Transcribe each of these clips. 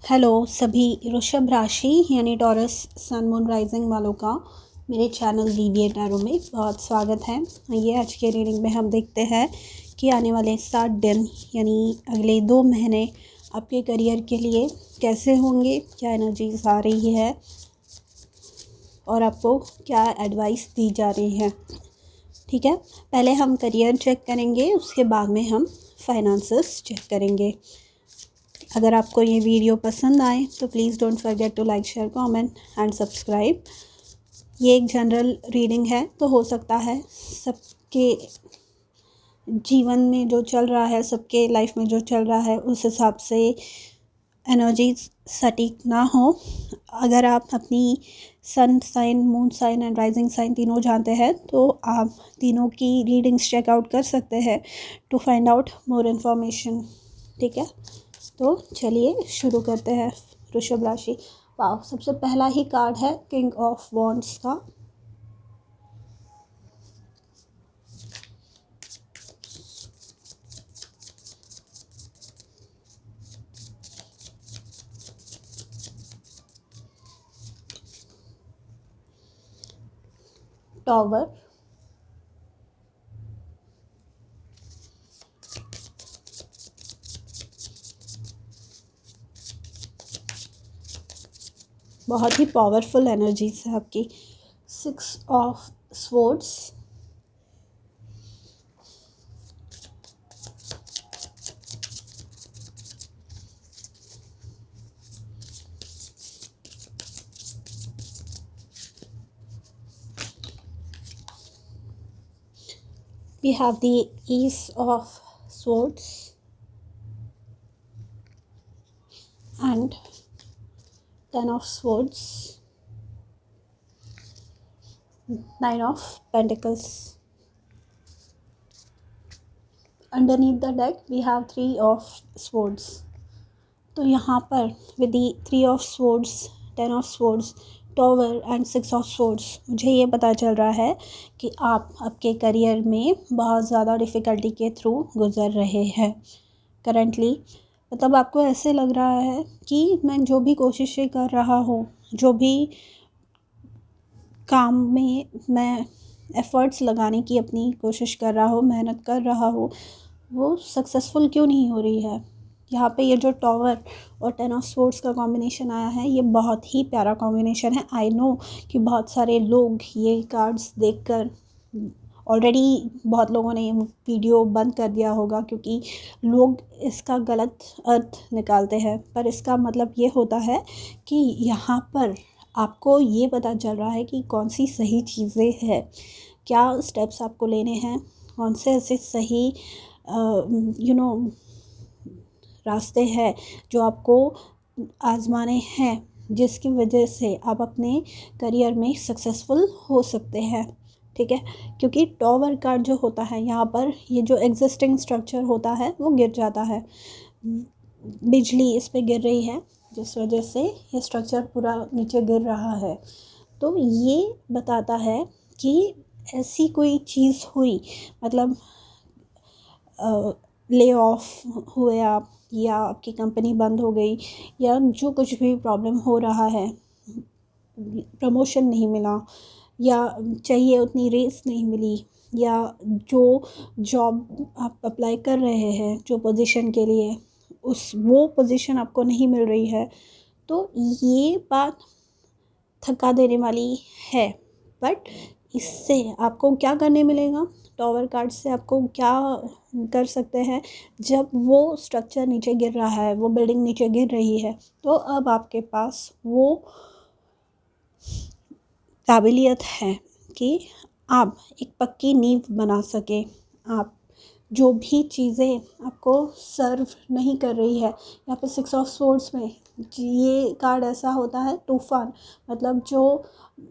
Hello सभी वृषभ राशि यानी टॉरस सन मून राइजिंग वालों का मेरे चैनल वीवीए टैरो में बहुत स्वागत है। ये आज के रीडिंग में हम देखते हैं कि आने वाले 7 दिन यानी अगले 2 महीने आपके करियर के लिए कैसे होंगे, क्या एनर्जीज आ रही है और आपको क्या एडवाइस दी जा रही है। ठीक है, पहले हम करियर चेक करेंगे, उसके बाद में हम फाइनेंसेस चेक करेंगे। अगर आपको ये वीडियो पसंद आए तो please don't forget to like, share, comment and subscribe. ये एक जनरल रीडिंग है, तो हो सकता है सबके जीवन में जो चल रहा है, सबके लाइफ में जो चल रहा है, उस हिसाब से एनर्जी सटीक ना हो। अगर आप अपनी sun sign, moon sign and rising sign तीनों जानते हैं तो आप तीनों की रीडिंग्स चेकआउट कर सकते हैं to find out more information. ठीक है, तो चलिए शुरू करते हैं। वृषभ राशि, वाह, सबसे पहला ही कार्ड है किंग ऑफ वॉन्ड्स का। टॉवर, बहुत ही पावरफुल एनर्जीज है आपकी। 6 of swords, we have the ace of swords and 10 of swords, 9 of pentacles. Underneath the deck we have 3 of swords. तो यहाँ पर with the 3 of swords, 10 of swords, tower and 6 of swords, मुझे ये पता चल रहा है कि आप आपके करियर में बहुत ज़्यादा डिफ़िकल्टी के थ्रू गुज़र रहे हैं करेंटली। मतलब आपको ऐसे लग रहा है कि मैं जो भी कोशिशें कर रहा हूँ, जो भी काम में मैं एफ़र्ट्स लगाने की अपनी कोशिश कर रहा हूँ, मेहनत कर रहा हूँ, वो सक्सेसफुल क्यों नहीं हो रही है। यहाँ पे ये जो टॉवर और 10 ऑफ स्वॉर्ड्स का कॉम्बिनेशन आया है, ये बहुत ही प्यारा कॉम्बिनेशन है। आई नो कि बहुत सारे लोग ये कार्ड्स देखकर ऑलरेडी बहुत लोगों ने ये वीडियो बंद कर दिया होगा क्योंकि लोग इसका गलत अर्थ निकालते हैं, पर इसका मतलब ये होता है कि यहाँ पर आपको ये पता चल रहा है कि कौन सी सही चीज़ें हैं, क्या स्टेप्स आपको लेने हैं, कौन से ऐसे सही रास्ते हैं जो आपको आजमाने हैं, जिसकी वजह से आप अपने करियर में सक्सेसफुल हो सकते हैं। ठीक है, क्योंकि टॉवर कार्ड जो होता है, यहाँ पर ये जो एग्जिस्टिंग स्ट्रक्चर होता है वो गिर जाता है। बिजली इस पे गिर रही है जिस वजह से ये स्ट्रक्चर पूरा नीचे गिर रहा है। तो ये बताता है कि ऐसी कोई चीज़ हुई, मतलब ले ऑफ हुए आप, या आपकी कंपनी बंद हो गई, या जो कुछ भी प्रॉब्लम हो रहा है, प्रमोशन नहीं मिला, या चाहिए उतनी रेस नहीं मिली, या जो जॉब आप अप्लाई कर रहे हैं जो पोजीशन के लिए, वो पोजीशन आपको नहीं मिल रही है, तो ये बात थका देने वाली है। बट इससे आपको क्या करने मिलेगा, टॉवर कार्ड से आपको क्या कर सकते हैं, जब वो स्ट्रक्चर नीचे गिर रहा है, वो बिल्डिंग नीचे गिर रही है, तो अब आपके पास वो काबिलियत है कि आप एक पक्की नींव बना सके। आप जो भी चीज़ें आपको सर्व नहीं कर रही है, यहाँ पे 6 ऑफ स्वॉर्ड्स में ये कार्ड ऐसा होता है तूफान, मतलब जो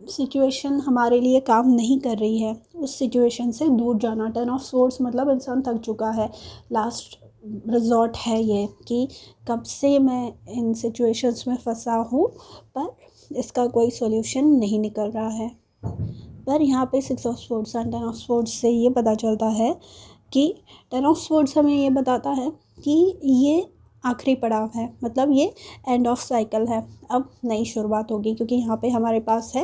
सिचुएशन हमारे लिए काम नहीं कर रही है उस सिचुएशन से दूर जाना। 10 ऑफ स्वॉर्ड्स मतलब इंसान थक चुका है, लास्ट रिजॉर्ट है ये कि कब से मैं इन सिचुएशंस में फंसा हूँ पर इसका कोई सॉल्यूशन नहीं निकल रहा है। पर यहाँ पे 6 of swords and 10 of swords से ये पता चलता है कि 10 ऑफ स्वॉर्ड्स हमें ये बताता है कि ये आखिरी पड़ाव है, मतलब ये एंड ऑफ साइकिल है, अब नई शुरुआत होगी। क्योंकि यहाँ पे हमारे पास है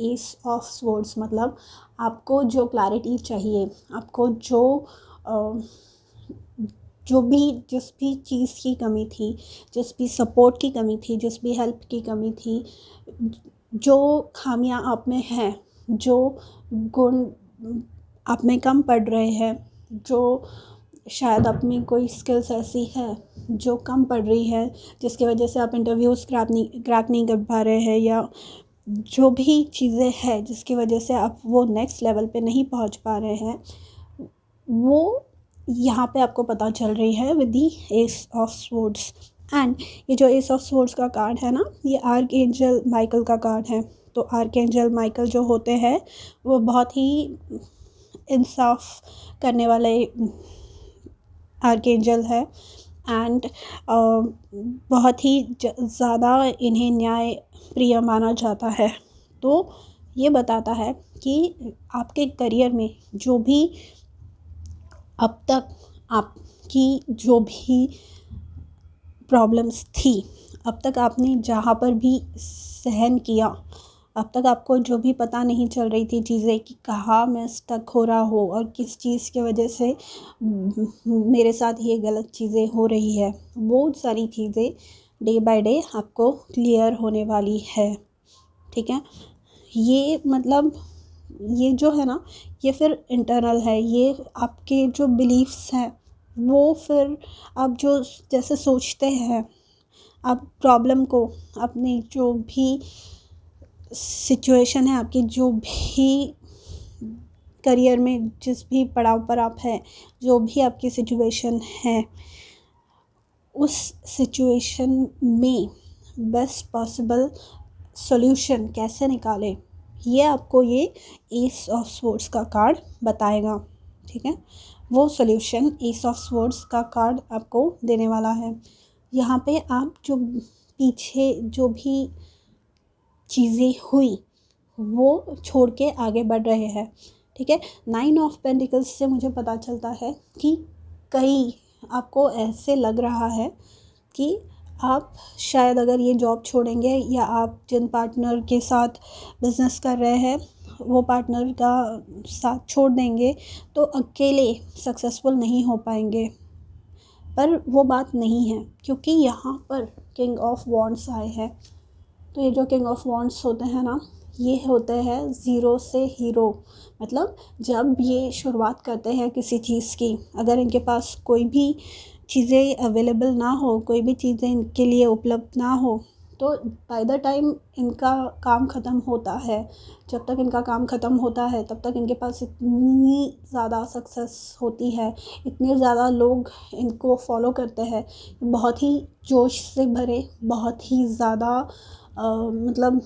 एस ऑफ स्वॉर्ड्स, मतलब आपको जो क्लैरिटी चाहिए, आपको जो भी जिस भी चीज़ की कमी थी, जिस भी सपोर्ट की कमी थी, जिस भी हेल्प की कमी थी, जो खामियां आप में हैं, जो गुण आप में कम पड़ रहे हैं, जो शायद आप में कोई स्किल्स ऐसी है जो कम पड़ रही है, जिसकी वजह से आप इंटरव्यूज़ क्रैक नहीं कर पा रहे हैं, या जो भी चीज़ें हैं जिसकी वजह से आप वो नेक्स्ट लेवल पे नहीं पहुंच पा रहे हैं, वो यहाँ पे आपको पता चल रही है with the S of swords. And ये जो एस ऑफ स्वॉर्ड्स का कार्ड है ना, ये आर्कएंजल माइकल का कार्ड है। तो आर्कएंजल माइकल जो होते हैं वो बहुत ही इंसाफ करने वाले आर्कएंजल है। एंड बहुत ही ज़्यादा इन्हें न्याय प्रिय माना जाता है। तो ये बताता है कि आपके करियर में जो भी अब तक आपकी जो भी प्रॉब्लम्स थी, अब तक आपने जहाँ पर भी सहन किया, अब तक आपको जो भी पता नहीं चल रही थी चीज़ें कि कहाँ मैं स्टक हो रहा हो और किस चीज़ की वजह से मेरे साथ ये गलत चीज़ें हो रही है, वो सारी चीज़ें डे बाय डे आपको क्लियर होने वाली है। ठीक है, ये मतलब ये जो है ना, ये फिर इंटरनल है। ये आपके जो बिलीफ्स हैं वो फिर आप जो जैसे सोचते हैं, आप प्रॉब्लम को, अपनी जो भी सिचुएशन है, आपकी जो भी करियर में जिस भी पड़ाव पर आप हैं, जो भी आपकी सिचुएशन है, उस सिचुएशन में बेस्ट पॉसिबल सॉल्यूशन कैसे निकालें, ये आपको ये एस ऑफ स्वॉर्ड्स का कार्ड बताएगा। ठीक है, वो सॉल्यूशन एस ऑफ स्वॉर्ड्स का कार्ड आपको देने वाला है। यहाँ पे आप जो पीछे जो भी चीज़ें हुई वो छोड़ के आगे बढ़ रहे हैं। ठीक है, 9 ऑफ पेंटिकल्स से मुझे पता चलता है कि कई आपको ऐसे लग रहा है कि आप शायद अगर ये जॉब छोड़ेंगे या आप जिन पार्टनर के साथ बिज़नेस कर रहे हैं वो पार्टनर का साथ छोड़ देंगे तो अकेले सक्सेसफुल नहीं हो पाएंगे। पर वो बात नहीं है, क्योंकि यहाँ पर किंग ऑफ वॉन्ड्स आए हैं। तो ये जो किंग ऑफ वॉन्ड्स होते हैं ना, ये होते हैं ज़ीरो से हीरो। मतलब जब ये शुरुआत करते हैं किसी चीज़ की, अगर इनके पास कोई भी चीज़ें अवेलेबल ना हो, कोई भी चीज़ें इनके लिए उपलब्ध ना हो, तो बाय द टाइम इनका काम ख़त्म होता है, जब तक इनका काम ख़त्म होता है तब तक इनके पास इतनी ज़्यादा सक्सेस होती है, इतने ज़्यादा लोग इनको फॉलो करते हैं, बहुत ही जोश से भरे, बहुत ही ज़्यादा मतलब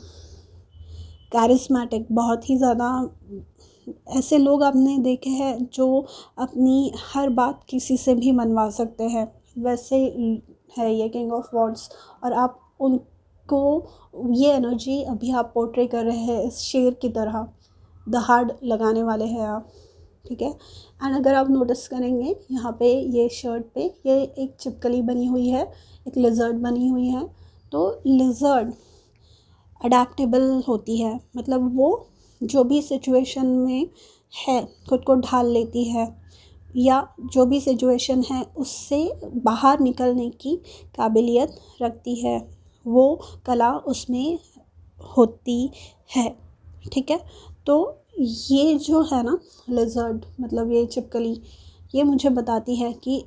कैरिस्मेटिक, बहुत ही ज़्यादा ऐसे लोग आपने देखे हैं जो अपनी हर बात किसी से भी मनवा सकते हैं, वैसे है ये किंग ऑफ वॉन्ड्स। और आप उनको ये एनर्जी अभी आप पोर्ट्रे कर रहे हैं इस शेर की तरह, दहाड़ लगाने वाले हैं आप। ठीक है, एंड अगर आप नोटिस करेंगे यहाँ पे ये शर्ट पे ये एक छिपकली बनी हुई है, एक लिजर्ड बनी हुई है। तो लिजर्ड अडेप्टेबल होती है, मतलब वो जो भी सिचुएशन में है खुद को ढाल लेती है, या जो भी सिचुएशन है उससे बाहर निकलने की काबिलियत रखती है, वो कला उसमें होती है। ठीक है, तो ये जो है ना लिजर्ड, मतलब ये छिपकली, ये मुझे बताती है कि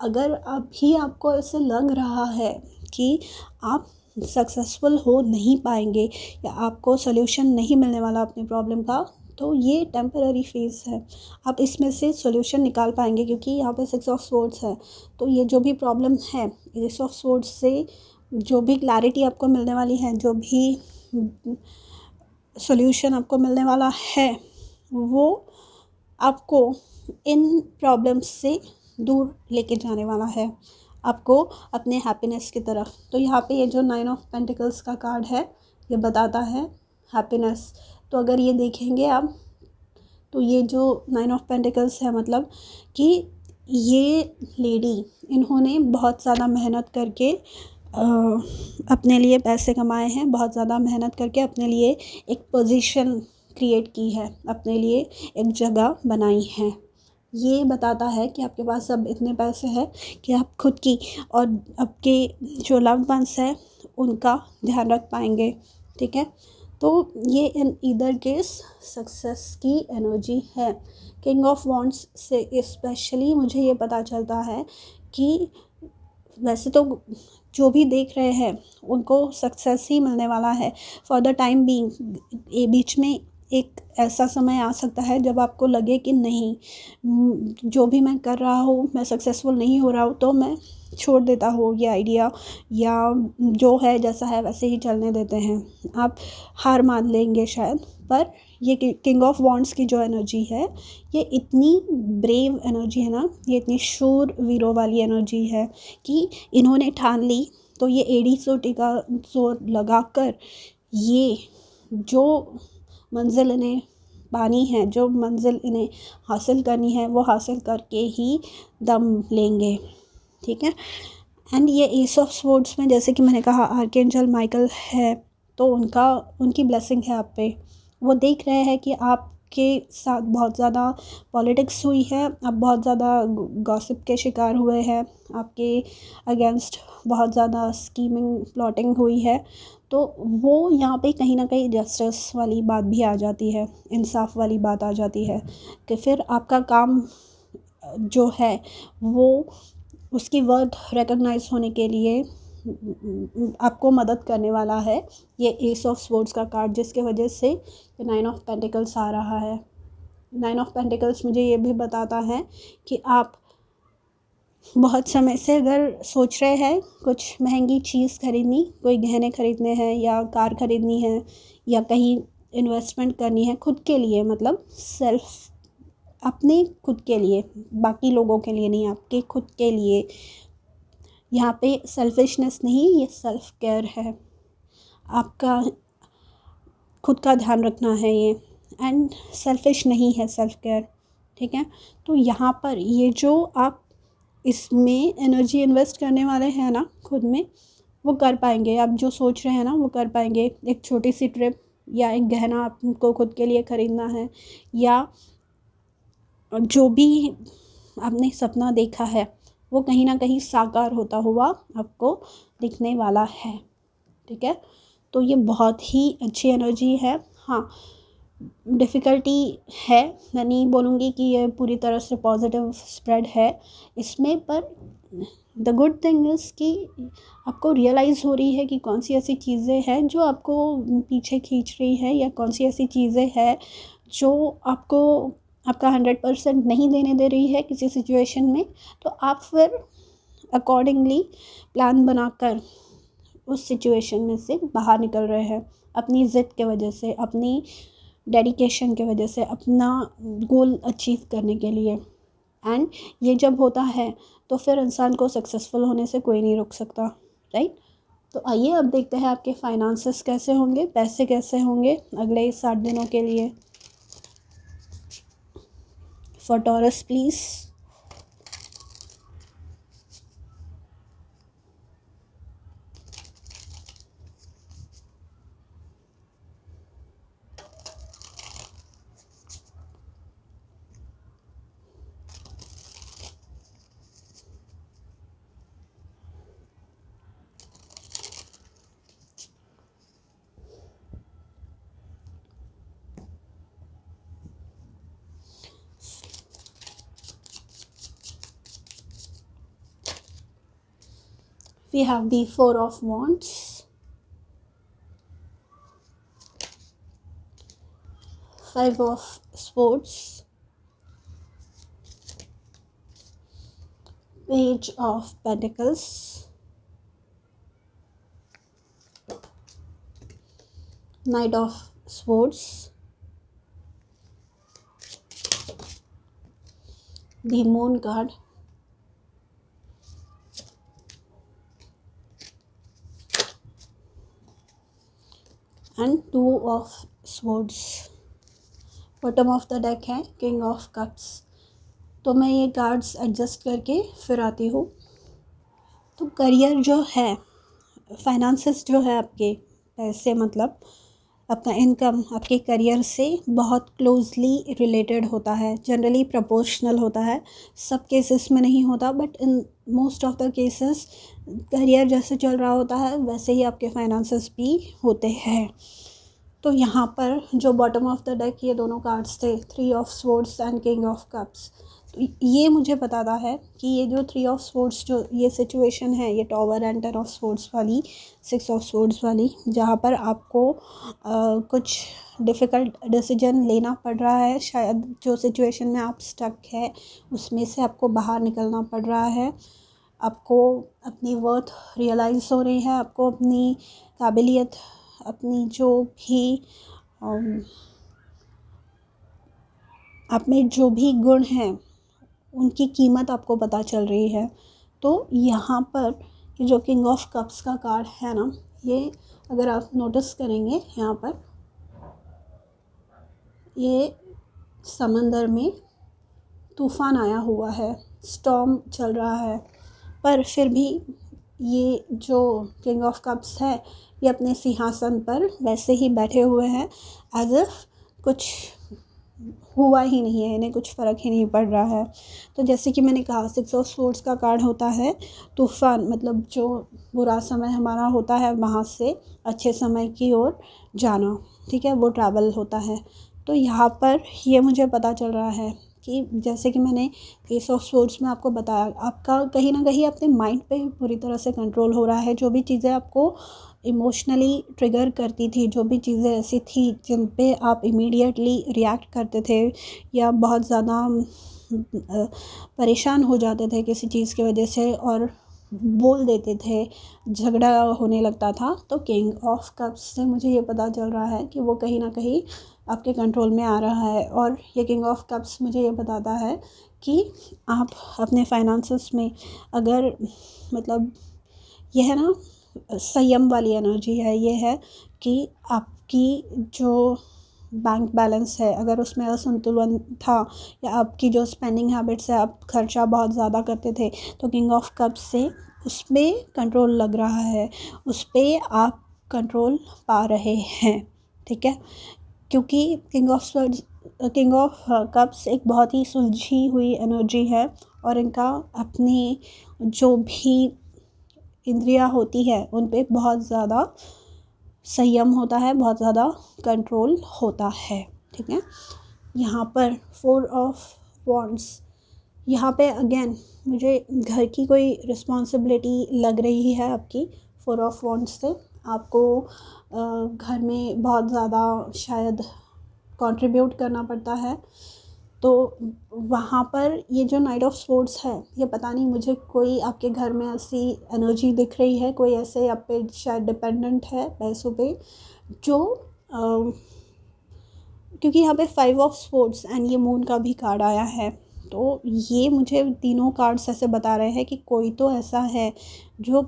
अगर अभी आपको ऐसे लग रहा है कि आप सक्सेसफुल हो नहीं पाएंगे या आपको सॉल्यूशन नहीं मिलने वाला अपनी प्रॉब्लम का, तो ये टेम्पररी फेज़ है, आप इसमें से सॉल्यूशन निकाल पाएंगे। क्योंकि यहाँ पे 6 ऑफ स्वॉर्ड्स है, तो ये जो भी प्रॉब्लम है, 6 ऑफ स्वॉर्ड्स से जो भी क्लैरिटी आपको मिलने वाली है, जो भी सॉल्यूशन आपको मिलने वाला है, वो आपको इन प्रॉब्लम्स से दूर लेके जाने वाला है, आपको अपने हैप्पीनेस की तरफ। तो यहाँ पे ये जो 9 ऑफ पेंटिकल्स का कार्ड है ये बताता है हैप्पीनेस। तो अगर ये देखेंगे आप, तो ये जो 9 ऑफ पेंटिकल्स है मतलब कि ये लेडी, इन्होंने बहुत ज़्यादा मेहनत करके अपने लिए पैसे कमाए हैं, बहुत ज़्यादा मेहनत करके अपने लिए एक पोजीशन क्रिएट की है, अपने लिए एक जगह बनाई है। ये बताता है कि आपके पास अब इतने पैसे हैं कि आप खुद की और आपके जो लव्ड वंस है उनका ध्यान रख पाएंगे। ठीक है, तो ये इन ईदर केस सक्सेस की एनर्जी है। किंग ऑफ वॉन्ड्स से स्पेशली मुझे ये पता चलता है कि वैसे तो जो भी देख रहे हैं उनको सक्सेस ही मिलने वाला है फॉर द टाइम बीइंग। ये बीच में एक ऐसा समय आ सकता है जब आपको लगे कि नहीं, जो भी मैं कर रहा हूँ मैं सक्सेसफुल नहीं हो रहा हूँ, तो मैं छोड़ देता हूँ ये आइडिया, या जो है जैसा है वैसे ही चलने देते हैं, आप हार मान लेंगे शायद। पर ये किंग ऑफ वॉन्ड्स की जो एनर्जी है, ये इतनी ब्रेव एनर्जी है ना, ये इतनी शूर वीरों वाली एनर्जी है कि इन्होंने ठान ली तो ये एड़ी चोटी का जोर लगाकर ये जो मंजिल इन्हें पानी है, जो मंजिल इन्हें हासिल करनी है, वो हासिल करके ही दम लेंगे। ठीक है, एंड ये एस ऑफ स्वॉर्ड्स में जैसे कि मैंने कहा आर्कएंजल माइकल है, तो उनकी ब्लेसिंग है आप पे। वो देख रहे हैं कि आपके साथ बहुत ज़्यादा पॉलिटिक्स हुई है, आप बहुत ज़्यादा गॉसिप के शिकार हुए हैं, आपके अगेंस्ट बहुत ज़्यादा स्कीमिंग प्लॉटिंग हुई है, तो वो यहाँ पे कहीं ना कहीं जस्टिस वाली बात भी आ जाती है, इंसाफ वाली बात आ जाती है कि फिर आपका काम जो है वो उसकी वर्थ रिकॉग्नाइज होने के लिए आपको मदद करने वाला है ये एस ऑफ स्वॉर्ड्स का कार्ड, जिसके वजह से नाइन ऑफ पेंटिकल्स आ रहा है। नाइन ऑफ पेंटिकल्स मुझे ये भी बताता है कि आप बहुत समय से अगर सोच रहे हैं कुछ महंगी चीज़ खरीदनी, कोई गहने खरीदने हैं या कार खरीदनी है या कहीं इन्वेस्टमेंट करनी है खुद के लिए, मतलब सेल्फ, अपने खुद के लिए, बाकी लोगों के लिए नहीं, आपके खुद के लिए। यहाँ पे सेल्फिशनेस नहीं, ये सेल्फ केयर है, आपका खुद का ध्यान रखना है ये, एंड सेल्फिश नहीं है सेल्फ केयर। ठीक है, तो यहाँ पर ये जो आप इसमें एनर्जी इन्वेस्ट करने वाले हैं ना खुद में, वो कर पाएंगे। आप जो सोच रहे हैं ना वो कर पाएंगे। एक छोटी सी ट्रिप या एक गहना आपको खुद के लिए ख़रीदना है, या जो भी आपने सपना देखा है वो कहीं ना कहीं साकार होता हुआ आपको दिखने वाला है। ठीक है, तो ये बहुत ही अच्छी एनर्जी है। हाँ, डिफ़िकल्टी है, मैं नहीं बोलूँगी कि ये पूरी तरह से पॉजिटिव स्प्रेड है इसमें, पर द गुड थिंग इज़ कि आपको रियलाइज़ हो रही है कि कौन सी ऐसी चीज़ें हैं जो आपको पीछे खींच रही है, या कौन सी ऐसी चीज़ें हैं जो आपको आपका 100% नहीं देने दे रही है किसी सिचुएशन में। तो आप फिर अकॉर्डिंगली प्लान बनाकर उस सिचुएशन में से बाहर निकल रहे हैं, अपनी ज़िद के वजह से, अपनी डेडिकेशन के वजह से, अपना गोल अचीव करने के लिए। एंड ये जब होता है तो फिर इंसान को सक्सेसफुल होने से कोई नहीं रोक सकता, राइट। तो आइए अब देखते हैं आपके फाइनेंसेस कैसे होंगे, पैसे कैसे होंगे अगले 60 दिनों के लिए। For taurus please. We have the Four of Wands, Five of Swords, Page of Pentacles, Knight of Swords, the Moon card, and Two of Swords। Bottom of the deck है किंग ऑफ कप्स। तो मैं ये cards adjust करके फिर आती हूँ। तो career जो है, फाइनेंसेस जो है, आपके पैसे मतलब आपका इनकम आपके करियर से बहुत क्लोजली रिलेटेड होता है, जनरली प्रोपोर्शनल होता है। सब केसेस में नहीं होता, but in most of the cases career जैसे चल रहा होता है वैसे ही आपके फाइनेंसेस भी होते हैं। तो यहाँ पर जो बॉटम ऑफ द डेक ये दोनों कार्ड्स थे, 3 of swords and king of cups. तो ये मुझे बताता है कि ये जो 3 ऑफ स्वॉर्ड्स जो ये सिचुएशन है, ये टॉवर एंड 10 ऑफ स्वॉर्ड्स वाली, 6 ऑफ स्वॉर्ड्स वाली, जहाँ पर आपको कुछ डिफ़िकल्ट डिसीजन लेना पड़ रहा है। शायद जो सिचुएशन में आप स्टक है उसमें से आपको बाहर निकलना पड़ रहा है। आपको अपनी वर्थ रियलाइज़ हो रही है, आपको अपनी काबिलियत, अपनी जो भी आप में जो भी गुण हैं उनकी कीमत आपको पता चल रही है। तो यहाँ पर ये जो किंग ऑफ कप्स का कार्ड है ना, ये अगर आप नोटिस करेंगे यहाँ पर ये समंदर में तूफ़ान आया हुआ है, स्टॉर्म चल रहा है, पर फिर भी ये जो किंग ऑफ कप्स है ये अपने सिंहासन पर वैसे ही बैठे हुए हैं, एज इफ कुछ हुआ ही नहीं है, इन्हें कुछ फ़र्क ही नहीं पड़ रहा है। तो जैसे कि मैंने कहा 6 ऑफ स्वॉर्ड्स का कार्ड होता है तूफ़ान, मतलब जो बुरा समय हमारा होता है वहाँ से अच्छे समय की ओर जाना, ठीक है, वो ट्रैवल होता है। तो यहाँ पर ये मुझे पता चल रहा है कि जैसे कि मैंने एस ऑफ स्वॉर्ड्स में आपको बताया, आपका कहीं ना कहीं अपने माइंड पे पूरी तरह से कंट्रोल हो रहा है। जो भी चीज़ें आपको इमोशनली ट्रिगर करती थी, जो भी चीज़ें ऐसी थी जिन पे आप इमीडिएटली रिएक्ट करते थे या बहुत ज़्यादा परेशान हो जाते थे किसी चीज़ की वजह से और बोल देते थे, झगड़ा होने लगता था, तो किंग ऑफ कप्स से मुझे ये पता चल रहा है कि वो कहीं ना कहीं आपके कंट्रोल में आ रहा है। और ये किंग ऑफ कप्स मुझे ये बताता है कि आप अपने फाइनेंसेस में अगर मतलब ये है ना संयम वाली एनर्जी है, ये है कि आपकी जो बैंक बैलेंस है अगर उसमें असंतुलन था या आपकी जो स्पेंडिंग हैबिट्स है, आप खर्चा बहुत ज़्यादा करते थे, तो किंग ऑफ कप्स से उस पर कंट्रोल लग रहा है, उस पर आप कंट्रोल पा रहे हैं, ठीक है। क्योंकि किंग ऑफ कप्स एक बहुत ही सुलझी हुई एनर्जी है और इनका अपनी जो भी इंद्रियां होती है उन पे बहुत ज़्यादा संयम होता है, बहुत ज़्यादा कंट्रोल होता है, ठीक है। यहाँ पर 4 ऑफ वॉन्ड्स, यहाँ पे अगेन मुझे घर की कोई रिस्पॉन्सिबिलिटी लग रही है आपकी 4 ऑफ वॉन्ड्स से। आपको घर में बहुत ज़्यादा शायद कंट्रीब्यूट करना पड़ता है। तो वहाँ पर ये जो नाइट ऑफ स्वॉर्ड्स है, ये पता नहीं मुझे कोई आपके घर में ऐसी एनर्जी दिख रही है, कोई ऐसे आप पे शायद डिपेंडेंट है पैसों पे, जो क्योंकि यहाँ पे 5 ऑफ स्वॉर्ड्स एंड ये मून का भी कार्ड आया है। तो ये मुझे तीनों कार्ड्स ऐसे बता रहे हैं कि कोई तो ऐसा है जो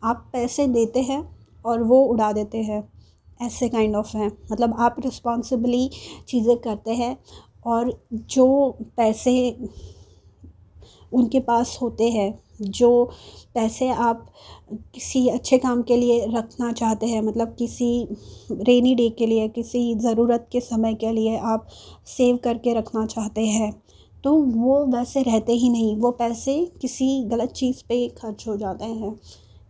आप पैसे देते हैं और वो उड़ा देते हैं, ऐसे काइंड ऑफ है। मतलब आप रिस्पॉन्सिबली चीज़ें करते हैं और जो पैसे उनके पास होते हैं, जो पैसे आप किसी अच्छे काम के लिए रखना चाहते हैं, मतलब किसी रेनी डे के लिए, किसी ज़रूरत के समय के लिए आप सेव करके रखना चाहते हैं, तो वो वैसे रहते ही नहीं, वो पैसे किसी गलत चीज़ पे खर्च हो जाते हैं।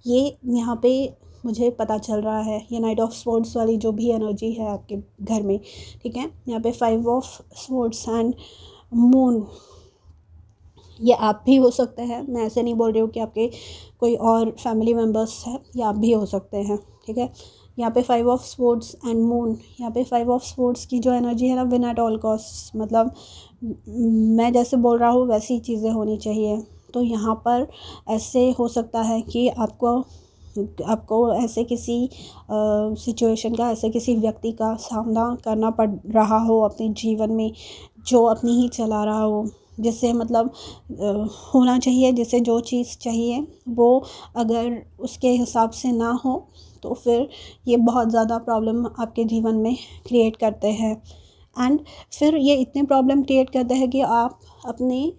ये यहाँ पे मुझे पता चल रहा है, ये नाइट ऑफ स्वॉर्ड्स वाली जो भी एनर्जी है आपके घर में, ठीक है। यहाँ पे 5 ऑफ स्वॉर्ड्स एंड मून, ये आप भी हो सकते हैं, मैं ऐसे नहीं बोल रही हूँ कि आपके कोई और फैमिली मेम्बर्स हैं, ये आप भी हो सकते हैं, ठीक है। यहाँ पे 5 ऑफ स्वॉर्ड्स एंड मून, यहाँ पे 5 ऑफ स्वॉर्ड्स की जो एनर्जी है ना, विन एट ऑल कॉस्ट, मतलब मैं जैसे बोल रहा हूँ वैसी चीज़ें होनी चाहिए। तो यहाँ पर ऐसे हो सकता है कि आपको ऐसे किसी सिचुएशन का, ऐसे किसी व्यक्ति का सामना करना पड़ रहा हो अपने जीवन में, जो अपनी ही चला रहा हो, जिससे मतलब होना चाहिए, जिसे जो चीज़ चाहिए वो अगर उसके हिसाब से ना हो तो फिर ये बहुत ज़्यादा प्रॉब्लम आपके जीवन में क्रिएट करते हैं। एंड फिर ये इतने प्रॉब्लम क्रिएट करता है कि आप अपने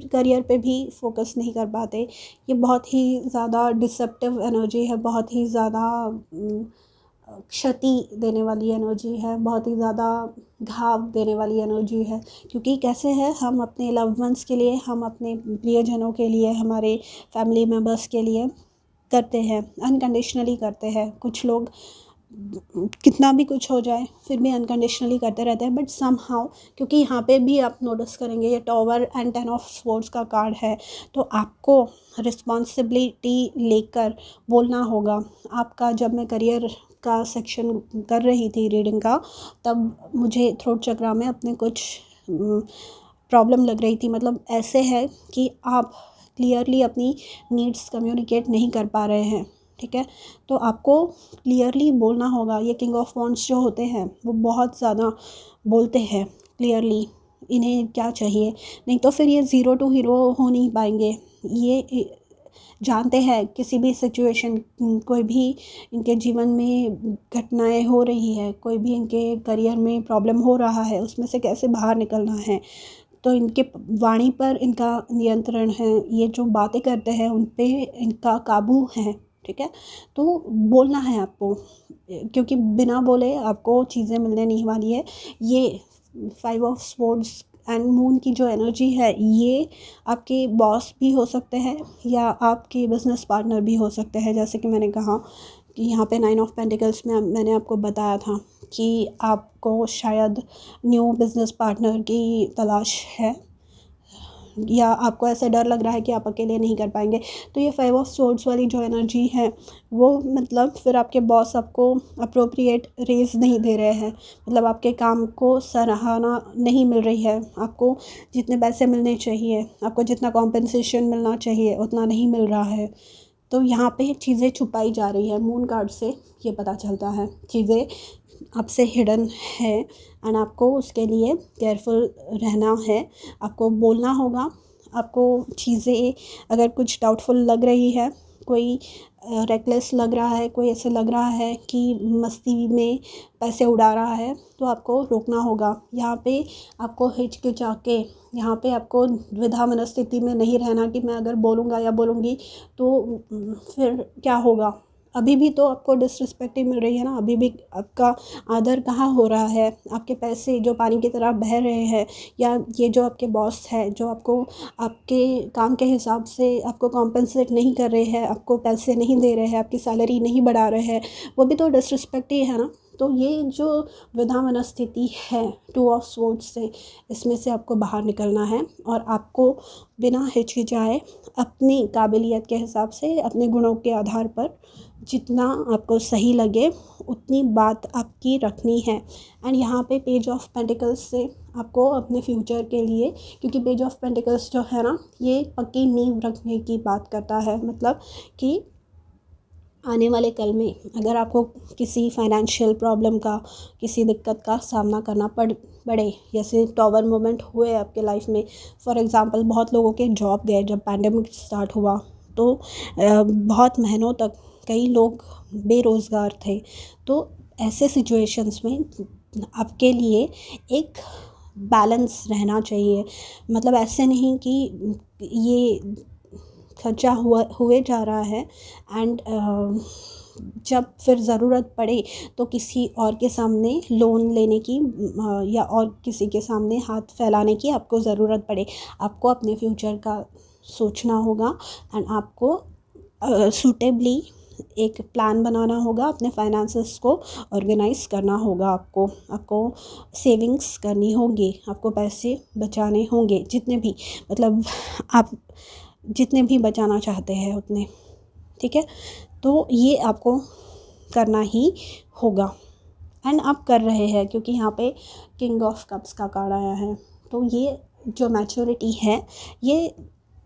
करियर पे भी फोकस नहीं कर पाते। ये बहुत ही ज़्यादा डिसेप्टिव एनर्जी है, बहुत ही ज़्यादा क्षति देने वाली एनर्जी है, बहुत ही ज़्यादा घाव देने वाली एनर्जी है। क्योंकि कैसे है, हम अपने लव्ड वंस के लिए, हम अपने प्रियजनों के लिए, हमारे फैमिली मेम्बर्स के लिए करते हैं, अनकंडीशनली करते हैं। कुछ लोग कितना भी कुछ हो जाए फिर भी अनकंडीशनली करते रहते हैं, बट समहाउ, क्योंकि यहाँ पे भी आप नोटिस करेंगे ये टॉवर एंड 10 ऑफ स्वॉर्ड्स का कार्ड है, तो आपको रिस्पॉन्सिबिलिटी लेकर बोलना होगा। आपका, जब मैं करियर का सेक्शन कर रही थी रीडिंग का, तब मुझे थ्रोट चक्रा में अपने कुछ प्रॉब्लम लग रही थी। मतलब ऐसे है कि आप क्लियरली अपनी नीड्स कम्युनिकेट नहीं कर पा रहे हैं, ठीक है। तो आपको क्लियरली बोलना होगा। ये किंग ऑफ वॉन्ड्स जो होते हैं वो बहुत ज़्यादा बोलते हैं क्लियरली, इन्हें क्या चाहिए, नहीं तो फिर ये ज़ीरो टू हीरो हो नहीं पाएंगे। ये जानते हैं किसी भी सिचुएशन, कोई भी इनके जीवन में घटनाएं हो रही है, कोई भी इनके करियर में प्रॉब्लम हो रहा है, उसमें से कैसे बाहर निकलना है। तो इनके वाणी पर इनका नियंत्रण है, ये जो बातें करते हैं उन पे इनका काबू है, ठीक है। तो बोलना है आपको, क्योंकि बिना बोले आपको चीज़ें मिलने नहीं वाली है। ये 5 ऑफ स्वॉर्ड्स एंड मून की जो एनर्जी है, ये आपके बॉस भी हो सकते हैं या आपके बिजनेस पार्टनर भी हो सकते हैं। जैसे कि मैंने कहा कि यहाँ पे 9 ऑफ पेंटिकल्स में मैंने आपको बताया था कि आपको शायद न्यू बिज़नेस पार्टनर की तलाश है, या आपको ऐसा डर लग रहा है कि आप अकेले नहीं कर पाएंगे। तो ये 5 ऑफ स्वॉर्ड्स वाली जो एनर्जी है वो, मतलब फिर आपके बॉस आपको अप्रोप्रिएट रेज़ नहीं दे रहे हैं, मतलब आपके काम को सराहना नहीं मिल रही है, आपको जितने पैसे मिलने चाहिए, आपको जितना कॉम्पेंसेशन मिलना चाहिए उतना नहीं मिल रहा है। तो यहाँ पे चीज़ें छुपाई जा रही है। मून कार्ड से ये पता चलता है चीज़ें आपसे हिडन है, एंड आपको उसके लिए केयरफुल रहना है। आपको बोलना होगा। आपको चीज़ें अगर कुछ डाउटफुल लग रही है, कोई रेकलेस लग रहा है, कोई ऐसे लग रहा है कि मस्ती में पैसे उड़ा रहा है, तो आपको रोकना होगा। यहाँ पे आपको हिचकिचा के, यहाँ पे आपको द्विधा मनस्थिति में नहीं रहना कि मैं अगर बोलूँगा या बोलूँगी तो फिर क्या होगा। अभी भी तो आपको डिसरिस्पेक्ट ही मिल रही है ना, अभी भी आपका आदर कहाँ हो रहा है। आपके पैसे जो पानी की तरह बह रहे हैं, या ये जो आपके बॉस है जो आपको आपके काम के हिसाब से आपको कॉम्पेंसेट नहीं कर रहे हैं, आपको पैसे नहीं दे रहे हैं, आपकी सैलरी नहीं बढ़ा रहे हैं, वो भी तो डिसरिस्पेक्ट ही है ना। तो ये जो विधा मनस्थिति है 2 ऑफ स्वॉर्ड्स से, इसमें से आपको बाहर निकलना है, और आपको बिना हिचकिचाए अपनी काबिलियत के हिसाब से, अपने गुणों के आधार पर जितना आपको सही लगे उतनी बात आपकी रखनी है। एंड यहाँ पे पेज ऑफ पेंटिकल्स से आपको अपने फ्यूचर के लिए, क्योंकि पेज ऑफ पेंटिकल्स जो है ना, ये पक्की नींव रखने की बात करता है। मतलब कि आने वाले कल में अगर आपको किसी फाइनेंशियल प्रॉब्लम का, किसी दिक्कत का सामना करना पड़े, जैसे टॉवर मोमेंट हुए आपके लाइफ में, फॉर एग्ज़ाम्पल बहुत लोगों के जॉब गए जब पैंडेमिक स्टार्ट हुआ, तो बहुत महीनों तक कई लोग बेरोज़गार थे। तो ऐसे सिचुएशंस में आपके लिए एक बैलेंस रहना चाहिए। मतलब ऐसे नहीं कि ये खर्चा हुए जा रहा है, एंड जब फिर ज़रूरत पड़े तो किसी और के सामने लोन लेने की या और किसी के सामने हाथ फैलाने की आपको ज़रूरत पड़े। आपको अपने फ्यूचर का सोचना होगा, एंड आपको सूटेबली एक प्लान बनाना होगा, अपने फाइनेंसेस को ऑर्गेनाइज़ करना होगा। आपको सेविंग्स करनी होगी, आपको पैसे बचाने होंगे, जितने भी, मतलब आप जितने भी बचाना चाहते हैं उतने, ठीक है। तो ये आपको करना ही होगा, एंड आप कर रहे हैं, क्योंकि यहाँ पे किंग ऑफ कप्स का कार्ड आया है। तो ये जो मैच्योरिटी है ये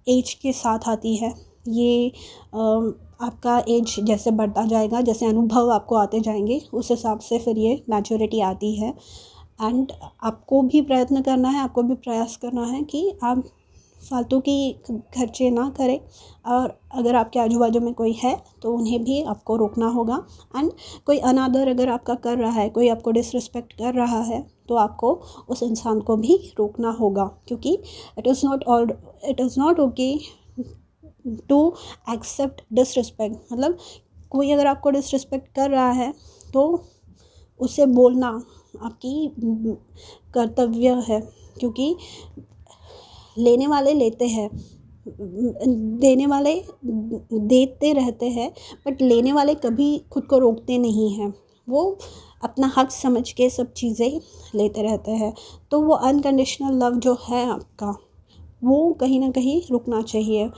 एज के साथ आती है। ये आपका एज जैसे बढ़ता जाएगा, जैसे अनुभव आपको आते जाएंगे, उस हिसाब से फिर ये मैच्योरिटी आती है। एंड आपको भी प्रयत्न करना है, आपको भी प्रयास करना है कि आप फालतू की खर्चे ना करें, और अगर आपके आजू बाजू में कोई है तो उन्हें भी आपको रोकना होगा। एंड कोई अनादर अगर आपका कर रहा है, कोई आपको डिसरिस्पेक्ट कर रहा है, तो आपको उस इंसान को भी रोकना होगा, क्योंकि it is not okay to accept disrespect. मतलब कोई अगर आपको डिसरिस्पेक्ट कर रहा है तो उसे बोलना आपकी कर्तव्य है, क्योंकि लेने वाले लेते हैं, देने वाले देते रहते हैं, बट लेने वाले कभी खुद को रोकते नहीं हैं। वो अपना हक समझ के सब चीज़ें लेते रहते हैं। तो वो अनकंडीशनल लव जो है आपका, वो कहीं ना कहीं रुकना चाहिए।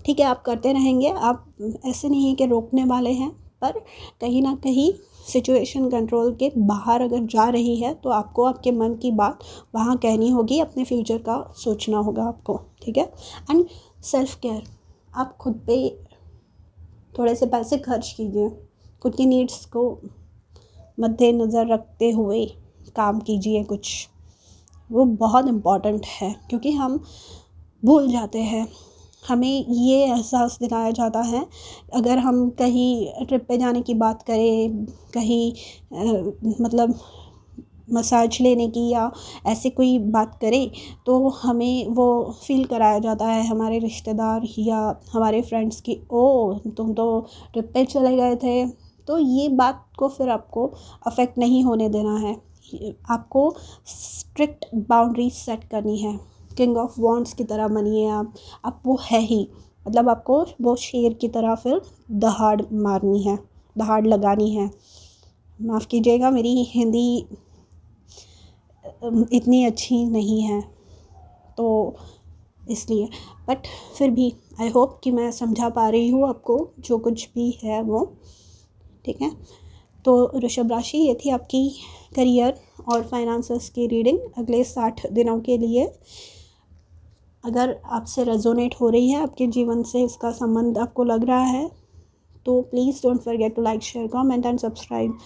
ठीक है, आप करते रहेंगे, आप ऐसे नहीं है कि रोकने वाले हैं, पर कहीं ना कहीं सिचुएशन कंट्रोल के बाहर अगर जा रही है तो आपको आपके मन की बात वहाँ कहनी होगी, अपने फ्यूचर का सोचना होगा आपको। ठीक है। एंड सेल्फ केयर, आप खुद पे थोड़े से पैसे खर्च कीजिए, खुद की नीड्स को मद्देनज़र रखते हुए काम कीजिए कुछ। वो बहुत इम्पॉर्टेंट है, क्योंकि हम भूल जाते हैं। हमें ये एहसास दिलाया जाता है, अगर हम कहीं ट्रिप पे जाने की बात करें, कहीं मतलब मसाज लेने की या ऐसे कोई बात करें, तो हमें वो फ़ील कराया जाता है हमारे रिश्तेदार या हमारे फ्रेंड्स की, ओ तुम तो ट्रिप पे चले गए थे। तो ये बात को फिर आपको अफेक्ट नहीं होने देना है। आपको स्ट्रिक्ट बाउंड्रीज सेट करनी है। किंग ऑफ वॉन्ड्स की तरह बनिए आप वो है ही। मतलब आपको वो शेर की तरह फिर दहाड़ मारनी है, दहाड़ लगानी है। माफ़ कीजिएगा, मेरी हिंदी इतनी अच्छी नहीं है तो इसलिए, बट फिर भी आई होप कि मैं समझा पा रही हूँ आपको जो कुछ भी है वो। ठीक है, तो वृषभ राशि, ये थी आपकी करियर और फाइनेंसेस की रीडिंग अगले 60 दिनों के लिए। अगर आपसे रेजोनेट हो रही है, आपके जीवन से इसका संबंध आपको लग रहा है, तो please don't forget to like, share, comment and subscribe.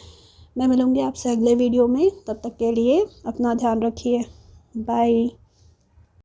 मैं मिलूँगी आपसे अगले वीडियो में, तब तक के लिए अपना ध्यान रखिए। बाय।